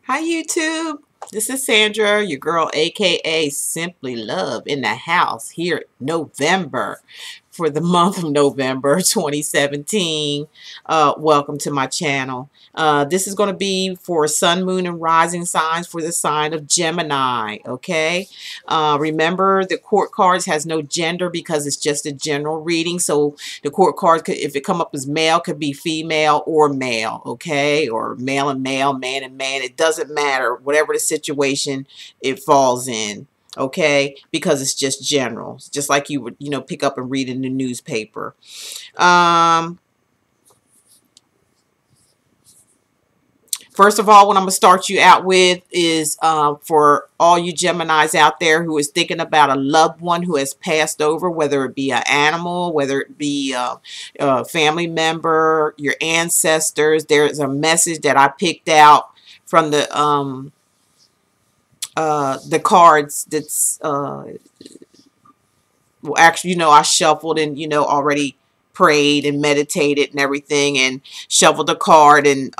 Hi YouTube, this is Sandra, your girl aka Simply Love in the house here November for the month of November 2017. Welcome to my channel. This is going to be for sun, moon, and rising signs for the sign of Gemini, okay? Remember, the court cards has no gender because it's just a general reading. So the court cards, could, if it come up as male, could be female or male, okay? Or male and male, man and man. It doesn't matter. Whatever the situation it falls in, okay? Because it's just general. It's just like you would, pick up and read in the newspaper. First of all, what I'm going to start you out with is for all you Geminis out there who is thinking about a loved one who has passed over, whether it be an animal, whether it be a family member, your ancestors. There's a message that I picked out from the cards that's, well, actually, I shuffled and, already prayed and meditated and everything and shuffled a card and,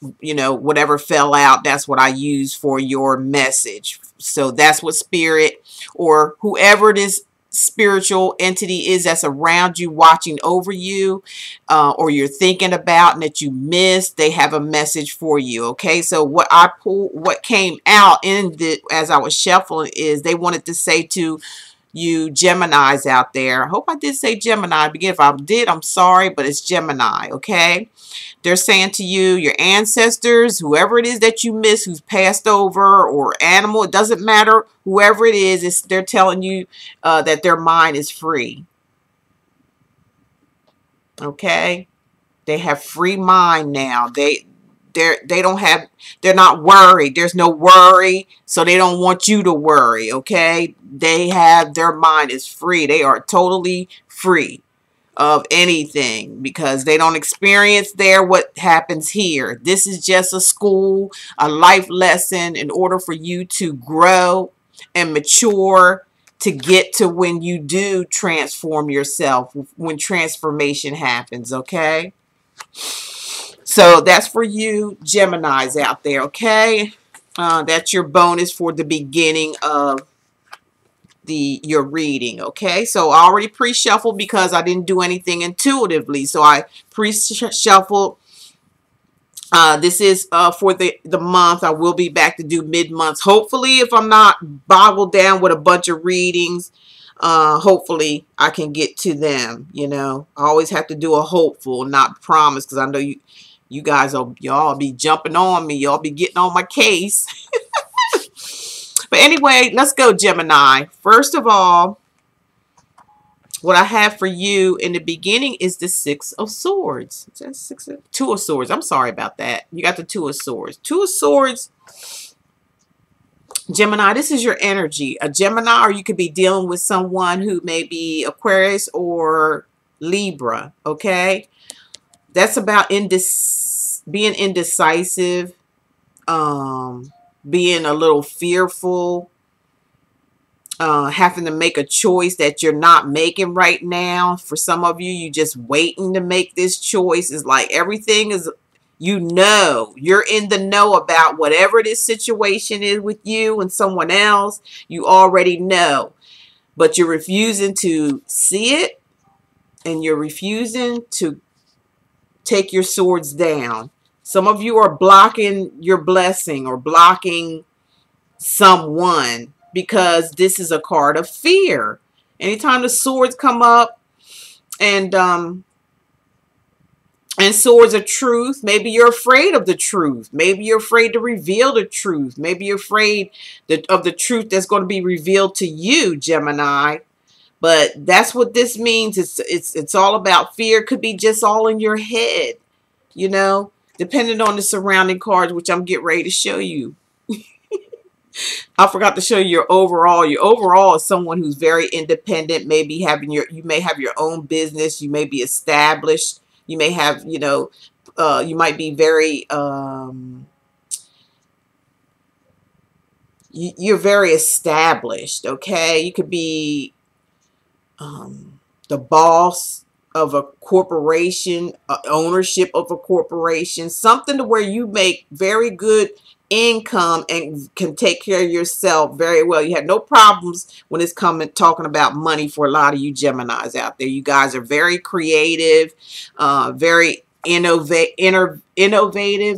whatever fell out, that's what I use for your message. So that's what spirit or whoever this spiritual entity is that's around you, watching over you, or you're thinking about and that you missed, they have a message for you. Okay, so what came out in the as I was shuffling is they wanted to say to you Geminis out there. I hope I did say Gemini. Again, if I did, I'm sorry, but it's Gemini, okay? They're saying to you, your ancestors, whoever it is that you miss, who's passed over, or animal, it doesn't matter, whoever it is, they're telling you that their mind is free, okay? They have free mind now. They're not worried. There's no worry, so they don't want you to worry, okay? They have, their mind is free. They are totally free of anything because they don't experience there what happens here. This is just a school, a life lesson in order for you to grow and mature to get to when you do transform yourself, when transformation happens, okay? So that's for you Geminis out there, okay? That's your bonus for the beginning of your reading, okay? So I already pre-shuffled because I didn't do anything intuitively. So I pre-shuffled. This is for the month. I will be back to do mid-months. Hopefully, if I'm not boggled down with a bunch of readings, hopefully I can get to them, I always have to do a hopeful, not promise, because I know you guys y'all be jumping on me. Y'all be getting on my case. But anyway, let's go, Gemini. First of all, what I have for you in the beginning is the Six of Swords. Is that Two of Swords. I'm sorry about that. You got the Two of Swords. Two of Swords. Gemini, this is your energy. A Gemini, or you could be dealing with someone who may be Aquarius or Libra, okay? That's about being indecisive, being a little fearful, having to make a choice that you're not making right now. For some of you, you're just waiting to make this choice. It's like everything is, you're in the know about whatever this situation is with you and someone else. You already know, but you're refusing to see it, and you're refusing to take your swords down. Some of you are blocking your blessing or blocking someone because this is a card of fear. Anytime the swords come up and swords of truth, maybe you're afraid of the truth. Maybe you're afraid to reveal the truth. Maybe you're afraid of the truth that's going to be revealed to you, Gemini. But that's what this means. It's all about fear. It could be just all in your head, depending on the surrounding cards, which I'm getting ready to show you. I forgot to show you your overall. Your overall is someone who's very independent, maybe you may have your own business, you may be established, you may have, you might be very, you're very established, okay? You could be the boss of a corporation, ownership of a corporation, something to where you make very good income and can take care of yourself very well. You have no problems when it's coming talking about money for a lot of you Geminis out there. You guys are very creative, very innovative.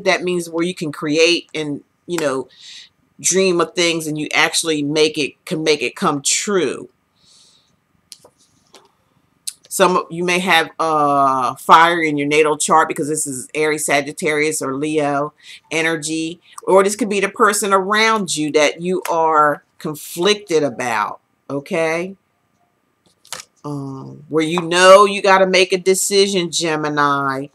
That means where you can create and, you know, dream of things and you actually can make it come true. Some of you may have fire in your natal chart because this is Aries, Sagittarius, or Leo energy. Or this could be the person around you that you are conflicted about, okay? Where you know you got to make a decision, Gemini.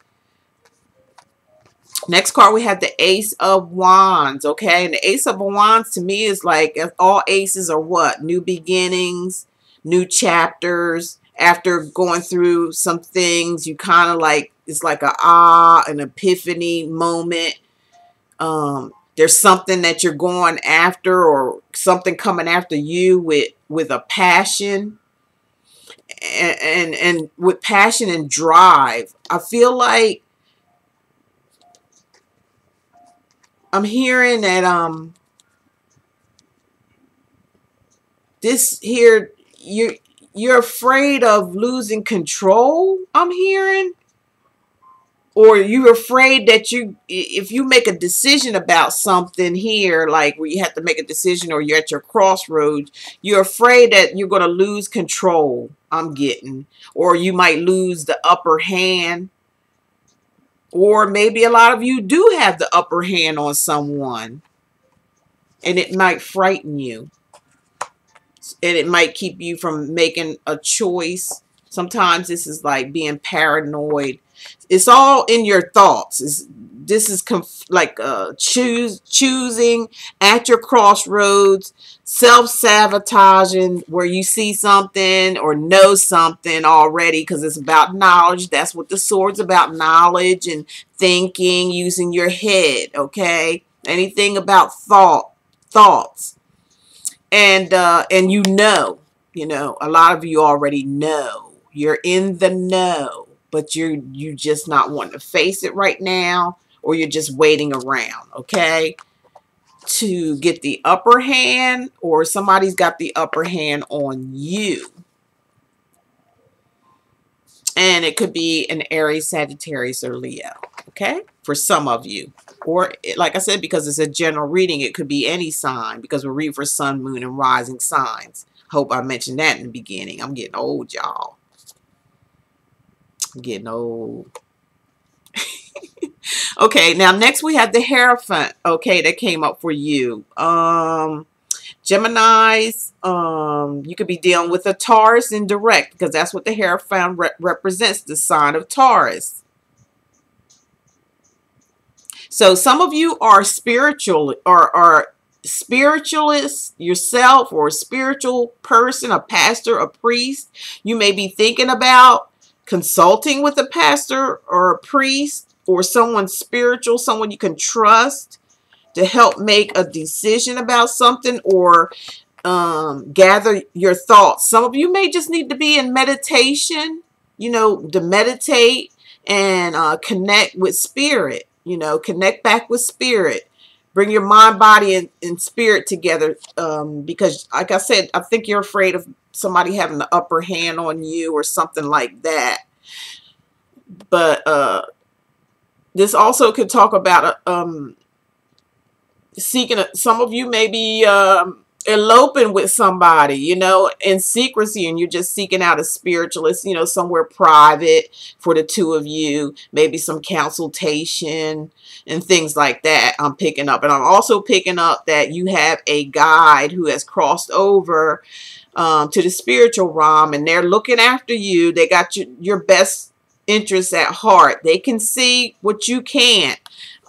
Next card, we have the Ace of Wands, okay? And the Ace of Wands to me is like, all aces are what? New beginnings, new chapters. After going through some things, you kind of like, it's like an epiphany moment. There's something that you're going after or something coming after you with a passion. And with passion and drive. I feel like I'm hearing that this here, you're afraid of losing control, I'm hearing. Or you're afraid that if you make a decision about something here, like where you have to make a decision or you're at your crossroads, you're afraid that you're going to lose control, I'm getting. Or you might lose the upper hand. Or maybe a lot of you do have the upper hand on someone. And it might frighten you. And it might keep you from making a choice. Sometimes this is like being paranoid. It's all in your thoughts. This is like choosing at your crossroads, self-sabotaging where you see something or know something already because it's about knowledge. That's what the sword's about, knowledge and thinking, using your head, okay? Anything about thoughts. And you know, a lot of you already know. You're in the know, but you just not wanting to face it right now, or you're just waiting around, okay, to get the upper hand, or somebody's got the upper hand on you. And it could be an Aries, Sagittarius, or Leo, okay, for some of you. Or, like I said, because it's a general reading, it could be any sign, because we're reading for sun, moon, and rising signs. Hope I mentioned that in the beginning. I'm getting old, y'all. I'm getting old. Okay, now next we have the Hierophant, okay, that came up for you. Geminis, you could be dealing with a Taurus in direct, because that's what the Hierophant represents, the sign of Taurus. So some of you are spiritual or are spiritualists yourself, or a spiritual person, a pastor, a priest. You may be thinking about consulting with a pastor or a priest or someone spiritual, someone you can trust to help make a decision about something, or gather your thoughts. Some of you may just need to be in meditation, to meditate and connect with spirit, connect back with spirit. Bring your mind, body, and spirit together, because, like I said, I think you're afraid of somebody having the upper hand on you or something like that. But this also could talk about some of you may be eloping with somebody, in secrecy, and you're just seeking out a spiritualist, somewhere private for the two of you, maybe some consultation and things like that. I'm picking up, and I'm also picking up that you have a guide who has crossed over to the spiritual realm, and they're looking after you. They got your best interests at heart. They can see what you can't.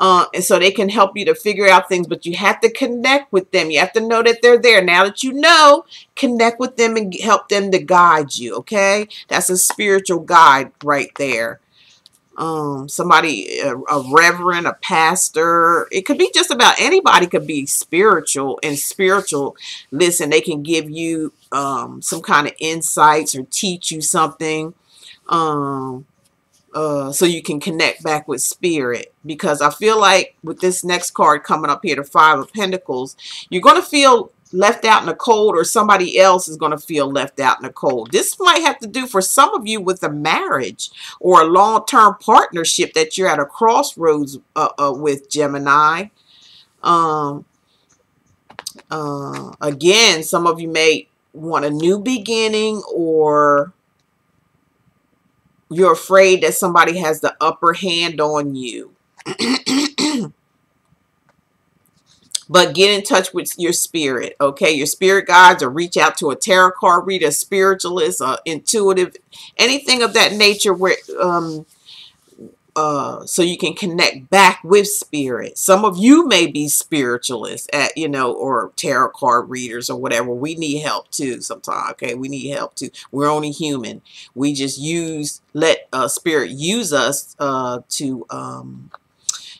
And so they can help you to figure out things, but you have to connect with them. You have to know that they're there. Now that you know, connect with them and help them to guide you, okay? That's a spiritual guide right there. Somebody, a reverend, a pastor. It could be just about anybody could be spiritual, and spiritual. Listen, they can give you some kind of insights or teach you something. Um, so you can connect back with spirit, because I feel like with this next card coming up here, the Five of Pentacles, you're going to feel left out in the cold, or somebody else is going to feel left out in the cold. This might have to do for some of you with a marriage or a long-term partnership that you're at a crossroads with, Gemini. Um, Again, some of you may want a new beginning, or you're afraid that somebody has the upper hand on you. But get in touch with your spirit, okay? Your spirit guides, or reach out to a tarot card reader, a spiritualist, intuitive, anything of that nature, where so you can connect back with spirit. Some of you may be spiritualists, or tarot card readers or whatever. We need help too sometimes, okay? We need help too. We're only human. We just let spirit use us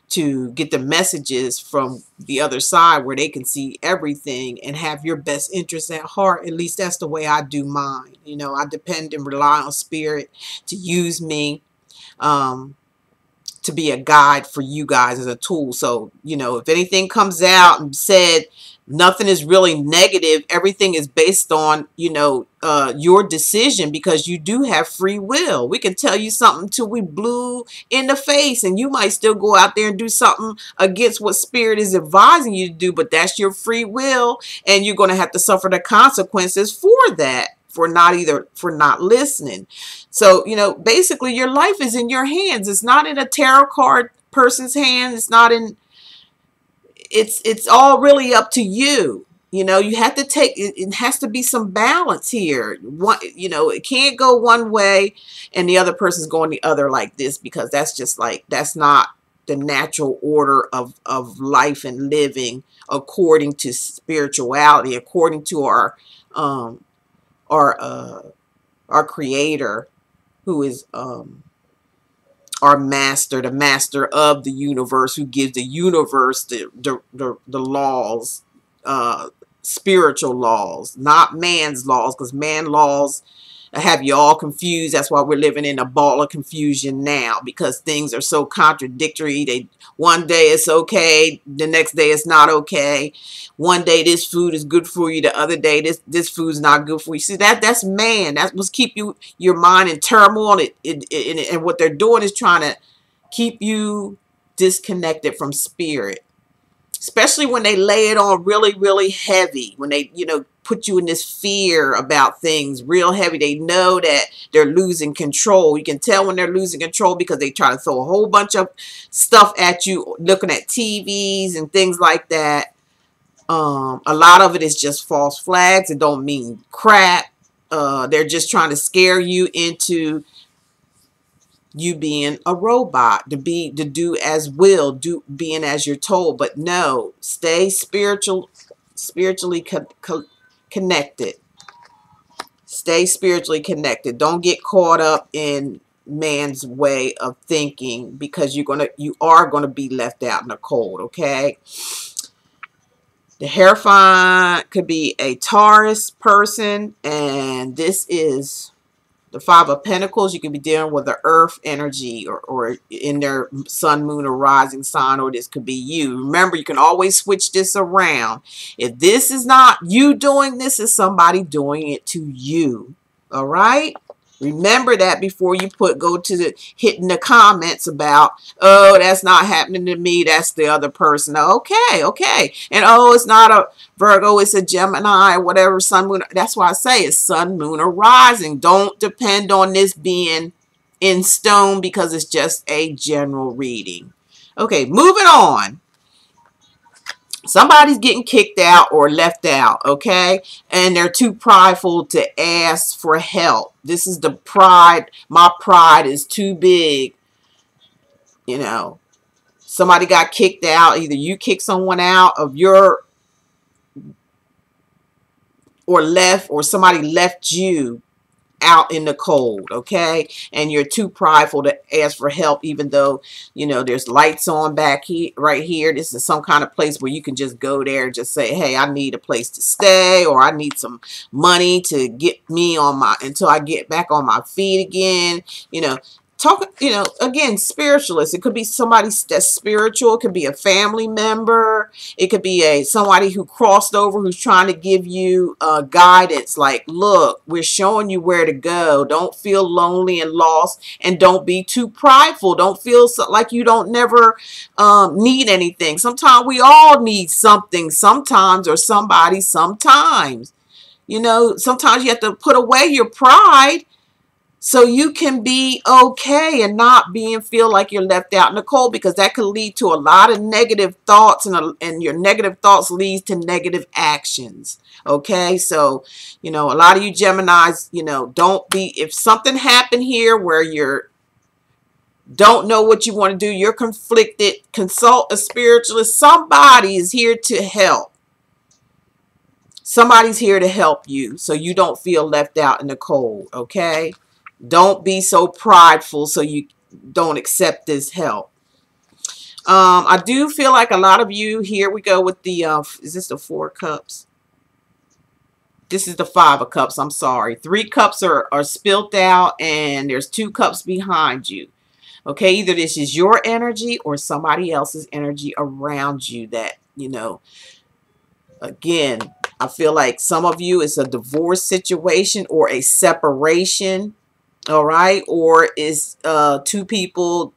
to get the messages from the other side, where they can see everything and have your best interests at heart. At least that's the way I do mine. I depend and rely on spirit to use me, to be a guide for you guys, as a tool. So, if anything comes out and said, nothing is really negative. Everything is based on, your decision, because you do have free will. We can tell you something till we blue in the face, and you might still go out there and do something against what spirit is advising you to do, but that's your free will, and you're going to have to suffer the consequences for that, for not listening. So, basically your life is in your hands. It's not in a tarot card person's hands. It's not in, it's all really up to you. You have to take it. It has to be some balance here. It can't go one way and the other person's going the other like this, because that's not the natural order of life and living according to spirituality, according to our creator, who is our master, the master of the universe, who gives the universe the laws, spiritual laws, not man's laws, because man laws have you all confused. That's why we're living in a ball of confusion now, because things are so contradictory. One day it's okay, the next day it's not okay. One day this food is good for you, the other day this food's not good for you. See, that's man. That's what's keep your mind in turmoil. And what they're doing is trying to keep you disconnected from spirit. Especially when they lay it on really, really heavy. When they, put you in this fear about things real heavy. They know that they're losing control. You can tell when they're losing control, because they try to throw a whole bunch of stuff at you, looking at TVs and things like that. A lot of it is just false flags. It don't mean crap. They're just trying to scare you into you being a robot, to do as being as you're told. But no, stay spiritually connected. Stay spiritually connected. Don't get caught up in man's way of thinking, because you are gonna be left out in the cold. Okay. The Hierophant could be a Taurus person, and this is the Five of Pentacles. You could be dealing with the earth energy, or in their sun, moon, or rising sign, or this could be you. Remember, you can always switch this around. If this is not you doing this, is somebody doing it to you. All right? Remember that before you go to hitting the comments about, oh, that's not happening to me, that's the other person. Okay. And oh, it's not a Virgo, it's a Gemini, or whatever, sun, moon. That's why I say it's sun, moon, or rising. Don't depend on this being in stone, because it's just a general reading. Okay, moving on. Somebody's getting kicked out or left out, okay? And they're too prideful to ask for help. This is the pride. My pride is too big. Somebody got kicked out. Either you kicked someone out of your, or left, or somebody left you out in the cold, okay? And you're too prideful to ask for help, even though, you know, there's lights on back here, right here. This is some kind of place where you can just go there and just say, hey, I need a place to stay, or I need some money to get me on my, until I get back on my feet again, you know. Talk, you know, again, spiritualist. It could be somebody that's spiritual. It could be a family member. It could be somebody who crossed over, who's trying to give you guidance. Like, look, we're showing you where to go. Don't feel lonely and lost, and don't be too prideful. Don't feel like you don't never need anything. Sometimes we all need something sometimes, or somebody sometimes. You know, sometimes you have to put away your pride so you can be okay and not feel like you're left out in the cold, because that could lead to a lot of negative thoughts, and your negative thoughts leads to negative actions. Okay, so, you know, a lot of you Geminis, you know, don't be, if something happened here where you're don't know what you want to do, you're conflicted, consult a spiritualist. Somebody is here to help. Somebody's here to help you so you don't feel left out in the cold, okay? Don't be so prideful so you don't accept this help. I do feel like a lot of you, here we go with the, is this the 4 cups? This is the 5 of cups, I'm sorry. 3 cups are spilt out, and there's 2 cups behind you. Okay, either this is your energy or somebody else's energy around you that, you know, again, I feel like some of you, it's a divorce situation or a separation. All right, or is 2 people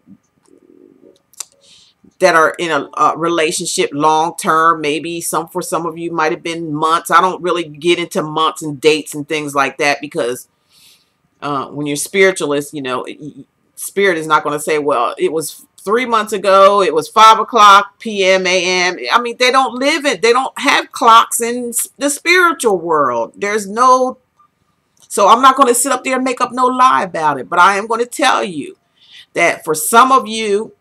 that are in a relationship long term. Maybe for some of you might have been months. I don't really get into months and dates and things like that, because when you're spiritualist, you know, spirit is not going to say, well, it was 3 months ago, it was 5 o'clock p.m. a.m. I mean, they don't live it. They don't have clocks in the spiritual world. There's no. So I'm not going to sit up there and make up no lie about it. But I am going to tell you that for some of you,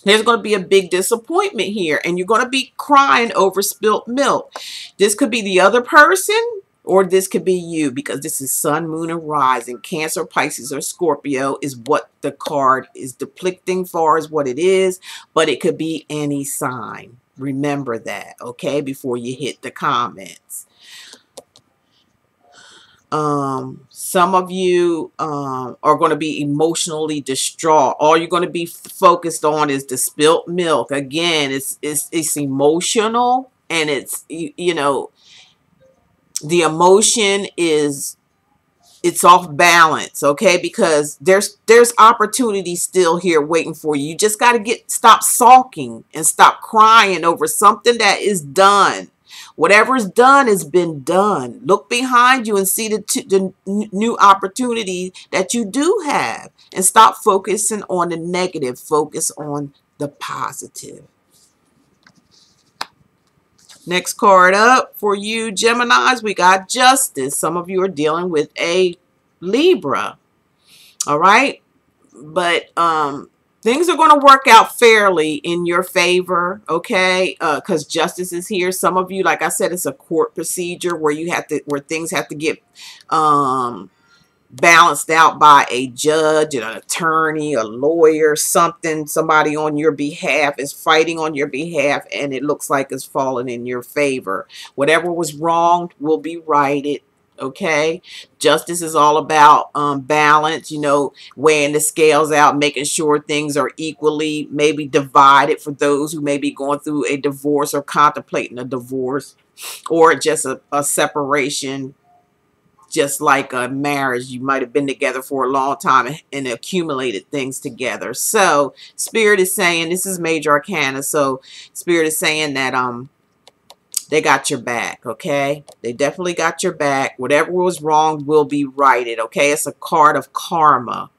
there's going to be a big disappointment here. And you're going to be crying over spilt milk. This could be the other person, or this could be you, because this is Sun, Moon, and Rising. Cancer, Pisces, or Scorpio is what the card is depicting for, is what it is. But it could be any sign. Remember that, okay, before you hit the comments. Some of you are going to be emotionally distraught. All you're going to be focused on is the spilt milk. Again, it's emotional, and it's, you know, the emotion is, it's off balance, okay? Because there's opportunity still here waiting for you. You just got to stop sulking and stop crying over something that is done. Whatever's done has been done. Look behind you and see the new opportunity that you do have, and stop focusing on the negative. Focus on the positive. Next card up for you Geminis, we got Justice. Some of you are dealing with a Libra. All right, but things are going to work out fairly in your favor, okay? Because justice is here. Some of you, like I said, it's a court procedure where things have to get balanced out by a judge, an attorney, a lawyer, something. Somebody on your behalf is fighting on your behalf, and it looks like it's falling in your favor. Whatever was wronged will be righted. Okay, justice is all about balance, you know, weighing the scales out, making sure things are equally maybe divided for those who may be going through a divorce or contemplating a divorce, or just a separation. Just like a marriage, you might have been together for a long time and accumulated things together. So Spirit is saying, this is Major Arcana, so Spirit is saying that they got your back, okay? They definitely got your back. Whatever was wrong will be righted, okay? It's a card of karma,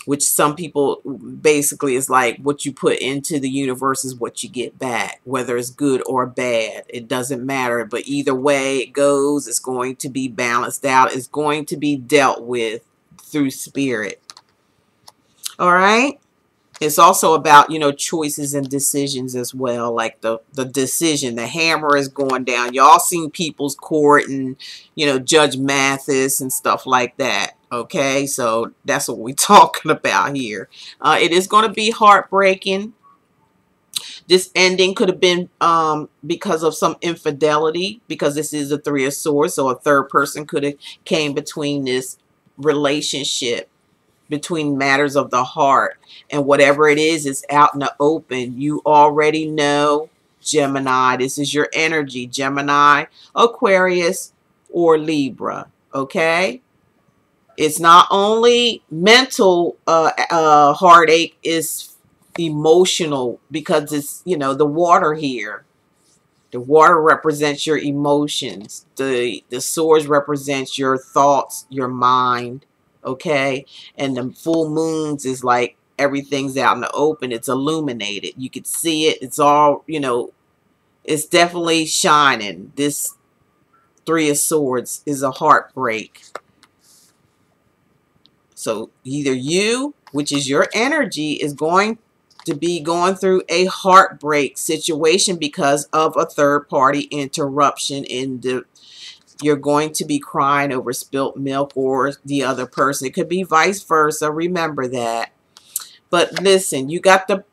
which some people basically is like, what you put into the universe is what you get back, whether it's good or bad. It doesn't matter, but either way it goes, it's going to be balanced out. It's going to be dealt with through Spirit. All right? It's also about, you know, choices and decisions as well. Like the decision, the hammer is going down. Y'all seen People's Court and, you know, Judge Mathis and stuff like that. Okay, so that's what we're talking about here. It is going to be heartbreaking. This ending could have been because of some infidelity, because this is a Three of Swords, so a third person could have came between this relationship, between matters of the heart, and whatever it is out in the open. You already know, Gemini, this is your energy. Gemini, Aquarius, or Libra. Okay, it's not only mental heartache, it's emotional, because it's, you know, the water here. The water represents your emotions. The swords represents your thoughts, your mind. Okay, and the full moons is like everything's out in the open. It's illuminated. You can see it. It's all, you know, it's definitely shining. This Three of Swords is a heartbreak. So either you, which is your energy, is going to be going through a heartbreak situation because of a third party interruption in the, you're going to be crying over spilt milk, or the other person. It could be vice versa. Remember that. But listen, you got the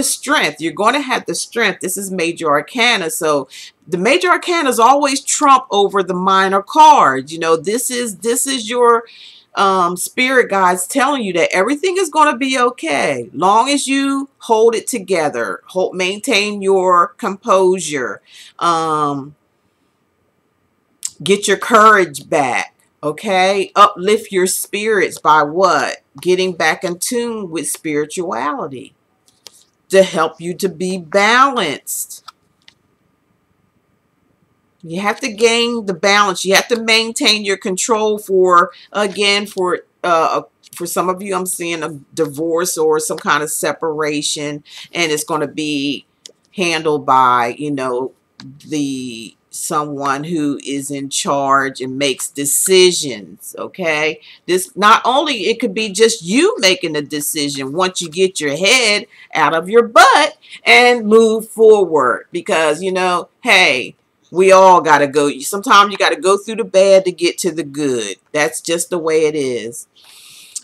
strength. You're going to have the strength. This is major arcana. So the major arcana is always trump over the minor cards. You know, this is your spirit guides telling you that everything is going to be okay, long as you hold it together, maintain your composure, get your courage back. Okay, uplift your spirits by what? Getting back in tune with spirituality to help you to be balanced. You have to gain the balance. You have to maintain your control for, again, for some of you, I'm seeing a divorce or some kind of separation, and it's going to be handled by, you know, someone who is in charge and makes decisions. Okay, this not only, it could be just you making a decision once you get your head out of your butt and move forward, because, you know, hey, we all got to go. Sometimes you got to go through the bad to get to the good. That's just the way it is.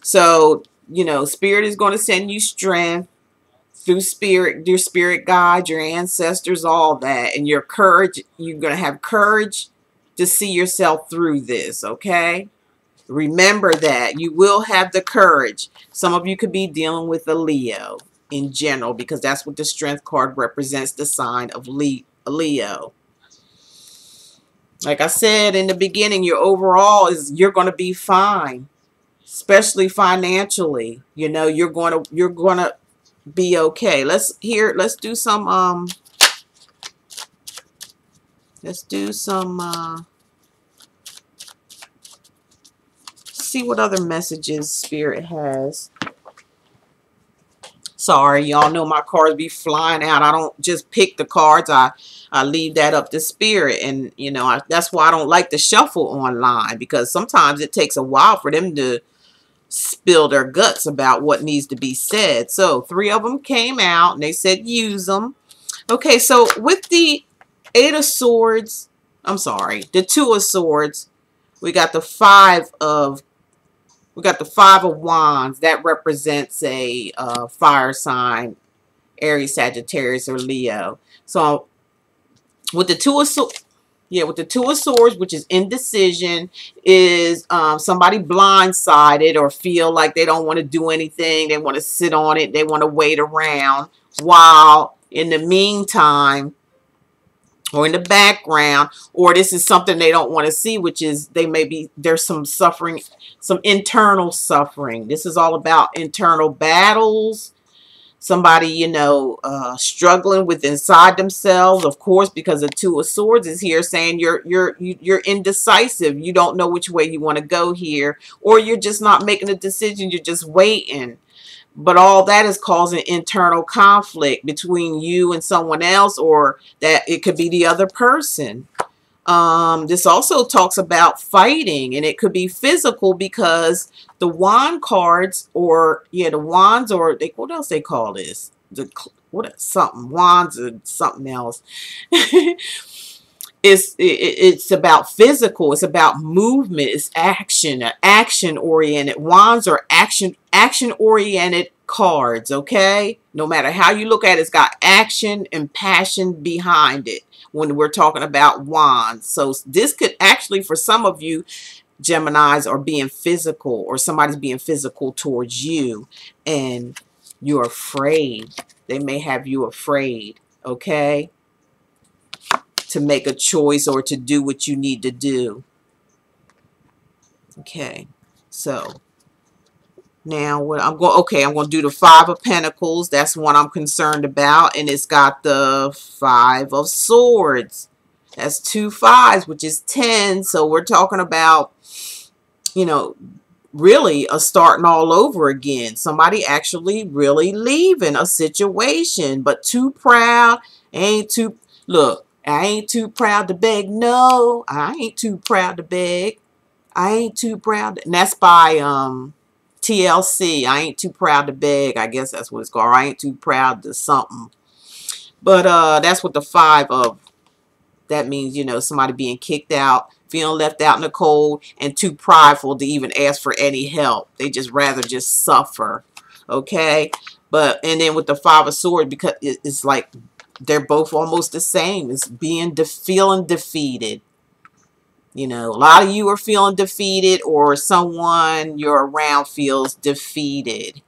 So, you know, Spirit is going to send you strength through spirit, your spirit guide, your ancestors, all that. And your courage, you're going to have courage to see yourself through this, okay? Remember that. You will have the courage. Some of you could be dealing with a Leo in general, because that's what the strength card represents, the sign of Leo. Like I said in the beginning, your overall is, you're going to be fine, especially financially. You know, you're going to be okay. Let's do some see what other messages Spirit has. Sorry, y'all know my cards be flying out. I don't just pick the cards. I leave that up to Spirit. And, you know, that's why I don't like to shuffle online, because sometimes it takes a while for them to spill their guts about what needs to be said. So 3 of them came out and they said use them. Okay, so with the 8 of Swords, I'm sorry, the 2 of Swords, we got the 5 of Wands. That represents a fire sign, Aries, Sagittarius, or Leo. So with the 2 of Swords, with the 2 of Swords, which is indecision, is somebody blindsided or feel like they don't want to do anything. They want to sit on it. They want to wait around, while in the meantime, or in the background, or this is something they don't want to see, which is there's some suffering, some internal suffering. This is all about internal battles. Somebody, you know, struggling with inside themselves, of course, because the 2 of Swords is here saying you're indecisive. You don't know which way you want to go here, or you're just not making a decision. You're just waiting. But all that is causing internal conflict between you and someone else, or that it could be the other person. This also talks about fighting, and it could be physical because the wand cards, or yeah, the wands, or they, what else they call this? The what something wands or something else. It's about physical. It's about movement. It's action. Action oriented. Wands are action oriented cards. Okay, no matter how you look at it, it's got action and passion behind it when we're talking about wands. So this could actually, for some of you Geminis, are being physical, or somebody's being physical towards you, and you're afraid. They may have you afraid. Okay, to make a choice or to do what you need to do. Okay, so now what I'm going, okay, I'm going to do the Five of Pentacles. That's one I'm concerned about, and it's got the Five of Swords. That's 2 5s, which is 10. So we're talking about, you know, really a starting all over again. Somebody actually really leaving a situation, but too proud, ain't too, look, I ain't too proud to beg. No, I ain't too proud to beg. I ain't too proud to, and that's by TLC. I ain't too proud to beg. I guess that's what it's called. I ain't too proud to something. But that's what the 5 of, that means, you know, somebody being kicked out, feeling left out in the cold, and too prideful to even ask for any help. They just rather just suffer. Okay? But, and then with the 5 of Swords, because it's like they're both almost the same. It's being feeling defeated. You know, a lot of you are feeling defeated, or someone you're around feels defeated.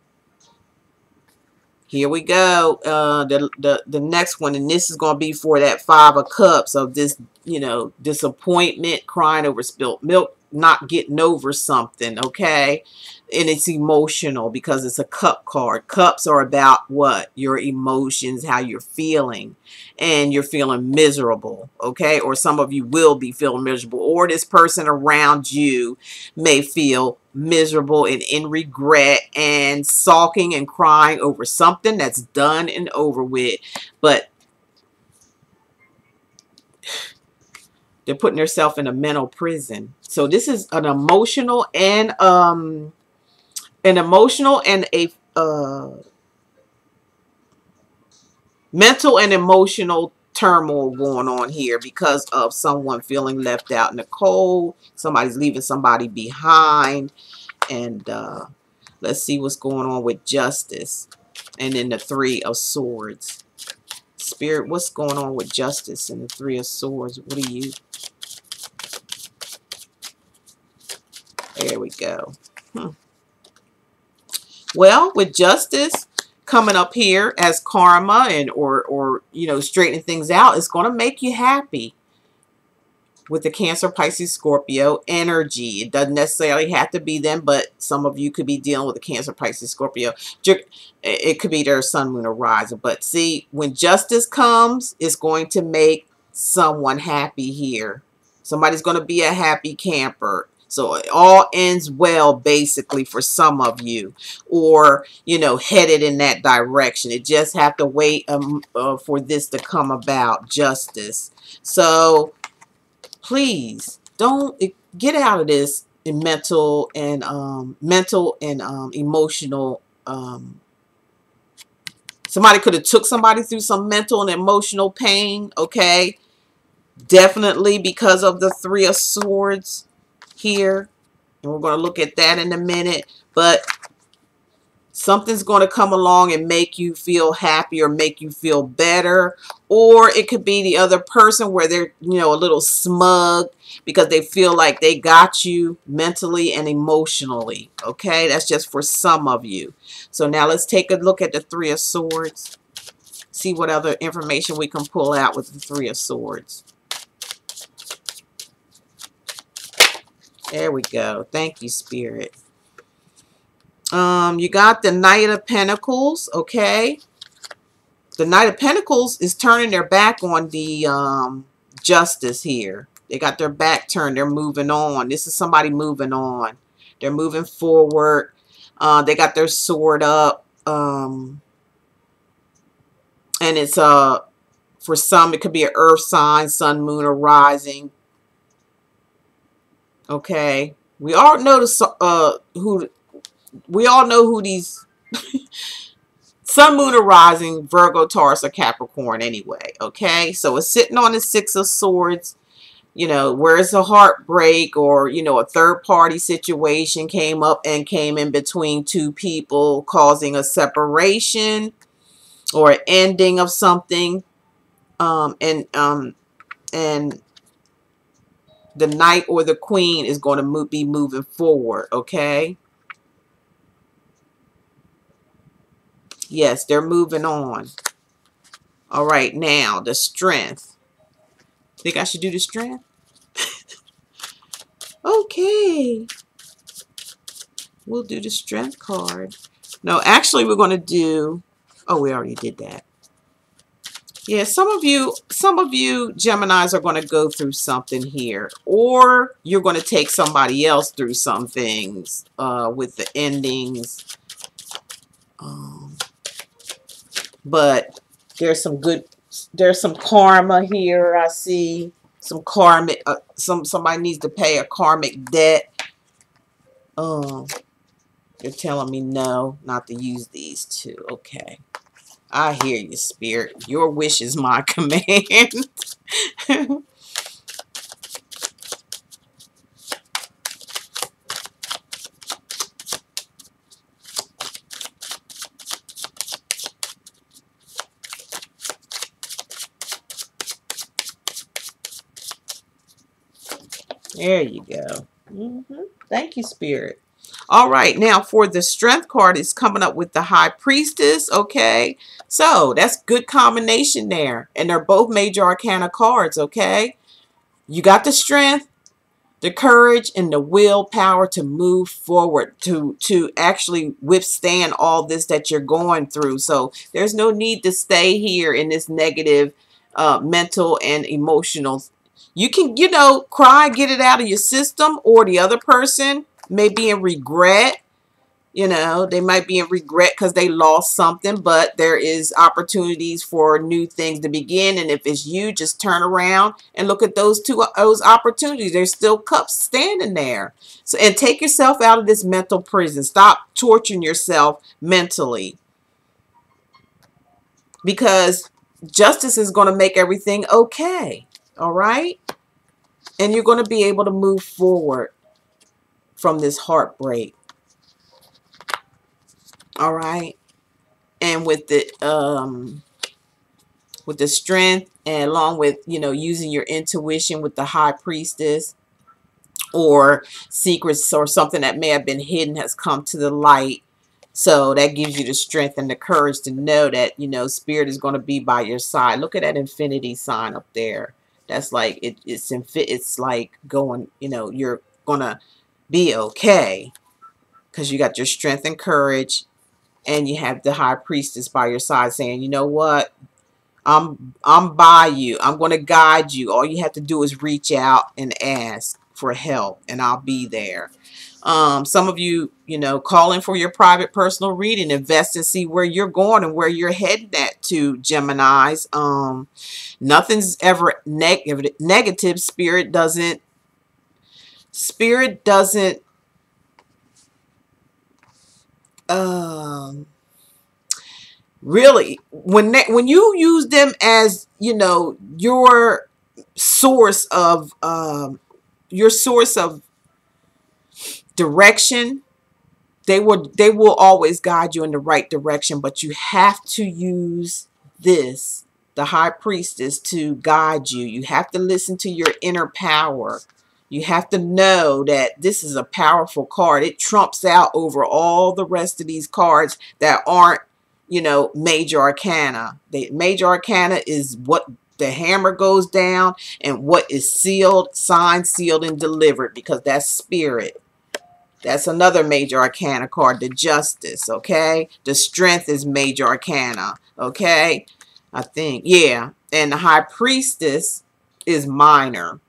Here we go. The next one, and this is going to be for that 5 of Cups, of this, you know, disappointment, crying over spilt milk, not getting over something, okay? And it's emotional because it's a cup card. Cups are about what? Your emotions, how you're feeling. And you're feeling miserable, okay? Or some of you will be feeling miserable. Or this person around you may feel miserable and in regret and sulking and crying over something that's done and over with. But they're putting themselves in a mental prison. So this is an emotional and a mental and emotional turmoil going on here because of someone feeling left out in the cold. Somebody's leaving somebody behind. And let's see what's going on with Justice. And then the 3 of Swords. Spirit, what's going on with Justice and the 3 of Swords? What are you? There we go. Well, with Justice coming up here as karma and or you know, straightening things out, it's going to make you happy. With the Cancer, Pisces, Scorpio energy. It doesn't necessarily have to be them, but some of you could be dealing with the Cancer, Pisces, Scorpio. It could be their sun, moon, or rising. But see, when Justice comes, it's going to make someone happy here. Somebody's going to be a happy camper. So it all ends well, basically, for some of you. Or, you know, headed in that direction. It just have to wait for this to come about, Justice. So please don't get out of this in mental and emotional. Somebody could have took somebody through some mental and emotional pain. Okay, definitely because of the 3 of Swords here, and we're going to look at that in a minute. But something's going to come along and make you feel happy or make you feel better. Or it could be the other person where they're, you know, a little smug because they feel like they got you mentally and emotionally. Okay, that's just for some of you. So now let's take a look at the 3 of Swords. See what other information we can pull out with the 3 of Swords. There we go. Thank you, Spirit. You got the Knight of Pentacles, okay? The Knight of Pentacles is turning their back on the Justice here. They got their back turned. They're moving on. This is somebody moving on. They're moving forward. They got their sword up. And it's for some, it could be an earth sign, sun, moon, or rising. Okay, we all know we all know who these Sun, Moon, or Rising, Virgo, Taurus, or Capricorn anyway. Okay, so it's sitting on the Six of Swords. You know, where it's a heartbreak, or, you know, a third party situation came up and came in between two people, causing a separation or an ending of something. And the Knight or the Queen is going to be moving forward. Okay. Yes, they're moving on. All right. Now the Strength. Think I should do the Strength? Okay. We'll do the Strength card. No, actually we're going to do, oh, we already did that. Yeah, some of you Geminis are going to go through something here, or you're going to take somebody else through some things with the endings. But there's some karma here. I see some karmic. Somebody needs to pay a karmic debt. They're telling me no, not to use these two. Okay. I hear you, Spirit. Your wish is my command. There you go. Thank you, Spirit. All right, now for the Strength card, it's coming up with the High Priestess. Okay, so that's good combination there, and they're both major arcana cards. Okay, you got the strength, the courage, and the willpower to move forward, to actually withstand all this that you're going through. So there's no need to stay here in this negative mental and emotional. You can, you know, cry, get it out of your system, or the other person may be in regret. You know, they might be in regret because they lost something, but there is opportunities for new things to begin. And if it's you, just turn around and look at those opportunities. There's still cups standing there. So, and take yourself out of this mental prison. Stop torturing yourself mentally, because justice is going to make everything okay. All right. And you're going to be able to move forward from this heartbreak. All right. And with the strength, and along with, you know, using your intuition with the High Priestess, or secrets or something that may have been hidden has come to the light. So that gives you the strength and the courage to know that, you know, Spirit is going to be by your side. Look at that infinity sign up there. That's like, it's like going, you know, you're going to be okay, because you got your strength and courage, and you have the High Priestess by your side saying, you know what, I'm by you. I'm going to guide you. All you have to do is reach out and ask for help, and I'll be there. Some of you, you know, calling for your private personal reading, invest and see where you're going and where you're heading at to, Geminis. Nothing's ever negative. Spirit doesn't really, when you use them as, you know, your source of direction, they will always guide you in the right direction. But you have to use this, the High Priestess, to guide you. You have to listen to your inner power. You have to know that this is a powerful card. It trumps out over all the rest of these cards that aren't, you know, major arcana. The major arcana is what the hammer goes down, and what is sealed, signed, sealed, and delivered, because that's Spirit. That's another major arcana card, the Justice. Okay, the Strength is major arcana. Okay, I think, yeah. And the High Priestess is minor,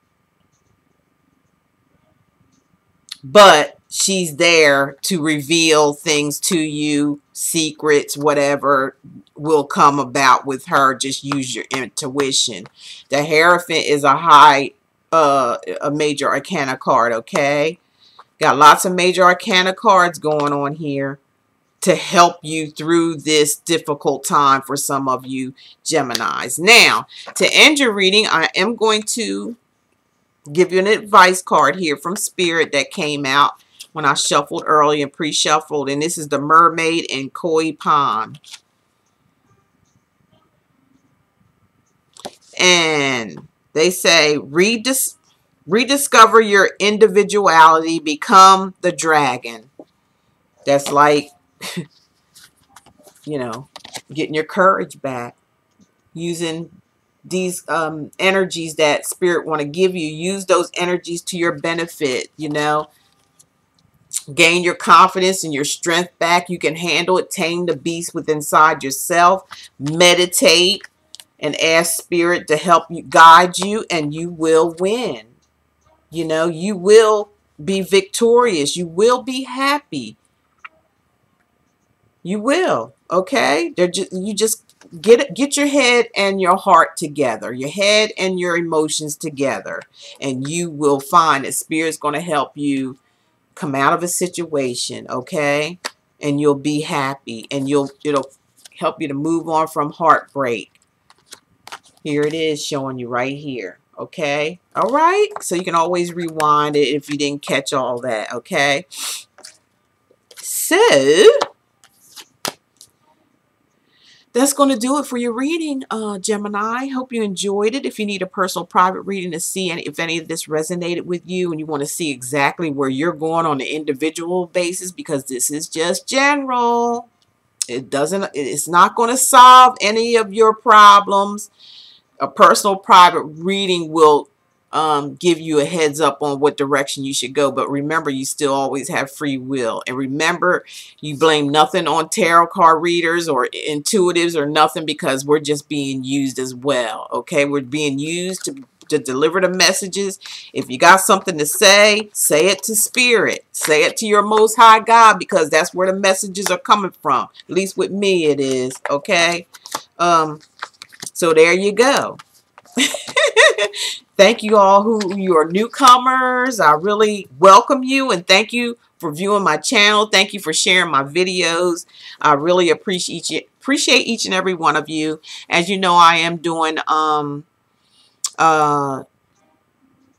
but she's there to reveal things to you, secrets, whatever will come about with her. Just use your intuition. The Hierophant is a high a major arcana card, okay? Got lots of major arcana cards going on here to help you through this difficult time for some of you Geminis. Now, to end your reading, I am going to give you an advice card here from Spirit that came out when I shuffled early and pre-shuffled, and this is the Mermaid and Koi Pond. And they say, rediscover your individuality, become the dragon. That's like, you know, getting your courage back, using these energies that Spirit want to give you. Use those energies to your benefit, you know. Gain your confidence and your strength back. You can handle it. Tame the beast within inside yourself. Meditate and ask Spirit to help you, guide you, and you will win. You know, you will be victorious. You will be happy. You will, okay? You just get your head and your heart together, your head and your emotions together, and you will find that Spirit's going to help you come out of a situation, okay? And you'll be happy, and it'll help you to move on from heartbreak. Here it is showing you right here, okay? All right? So you can always rewind it if you didn't catch all that, okay? So that's going to do it for your reading, Gemini. Hope you enjoyed it. If you need a personal private reading to see if any of this resonated with you and you want to see exactly where you're going on an individual basis, because this is just general. It's not going to solve any of your problems. A personal private reading will give you a heads up on what direction you should go. But remember, you still always have free will. And remember, you blame nothing on tarot card readers or intuitives or nothing, because we're just being used as well. Okay, we're being used to deliver the messages. If you got something to say it to Spirit. Say it to your Most High God, because that's where the messages are coming from. At least with me it is. Okay. So there you go. Thank you all who you are newcomers. I really welcome you, and thank you for viewing my channel. Thank you for sharing my videos. I really appreciate each and every one of you. As you know, I am doing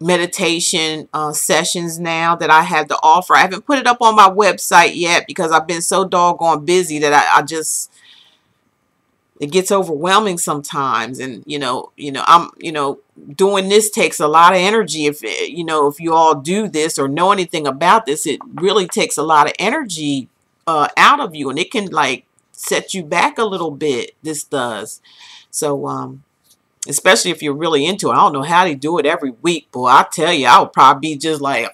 meditation sessions now that I have to offer. I haven't put it up on my website yet because I've been so doggone busy that I just, it gets overwhelming sometimes. And I'm doing this takes a lot of energy. If you all do this or know anything about this, it really takes a lot of energy out of you, and it can like set you back a little bit. This does. So especially if you're really into it. I don't know how they do it every week, boy. I tell you, I would probably be just like,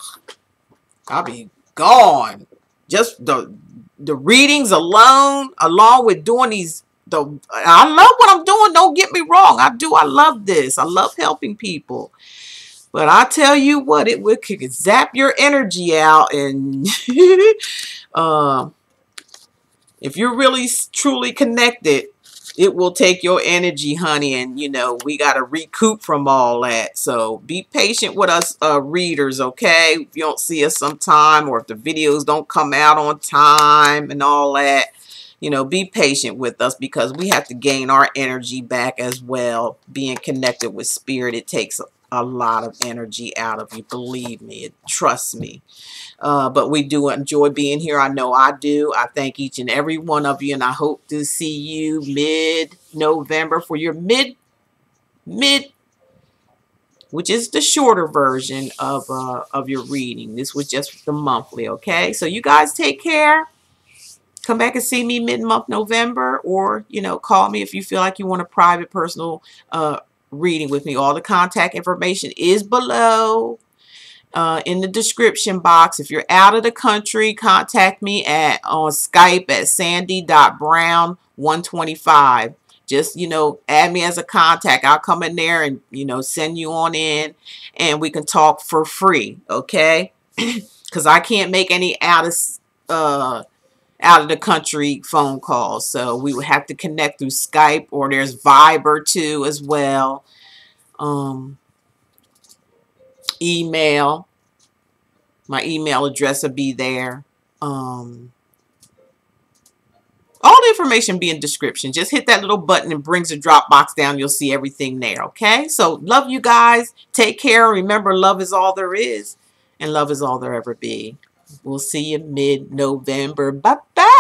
I'll be gone. Just the readings alone, along with doing these. I love what I'm doing. Don't get me wrong. I love this. I love helping people. But I tell you what, it could zap your energy out. And if you're really truly connected, it will take your energy, honey. And, we got to recoup from all that. So be patient with us readers, okay? If you don't see us sometime, or if the videos don't come out on time and all that, be patient with us, because we have to gain our energy back as well. Being connected with Spirit, it takes a lot of energy out of you. Believe me, trust me. But we do enjoy being here. I know I do. I thank each and every one of you, and I hope to see you mid-November for your mid, which is the shorter version of your reading. This was just the monthly, okay? So you guys take care. Come back and see me mid-month November, or, call me if you feel like you want a private, personal reading with me. All the contact information is below in the description box. If you're out of the country, contact me on Skype at sandy.brown125. Just, add me as a contact. I'll come in there and, send you on in, and we can talk for free, okay? Because I can't make any out of the country phone calls. So we would have to connect through Skype, or there's Viber too as well. email. My email address will be there. All the information be in description. Just hit that little button and brings the Dropbox down. You'll see everything there, okay? So love you guys. Take care. Remember, love is all there is, and love is all there ever be. We'll see you mid-November. Bye-bye.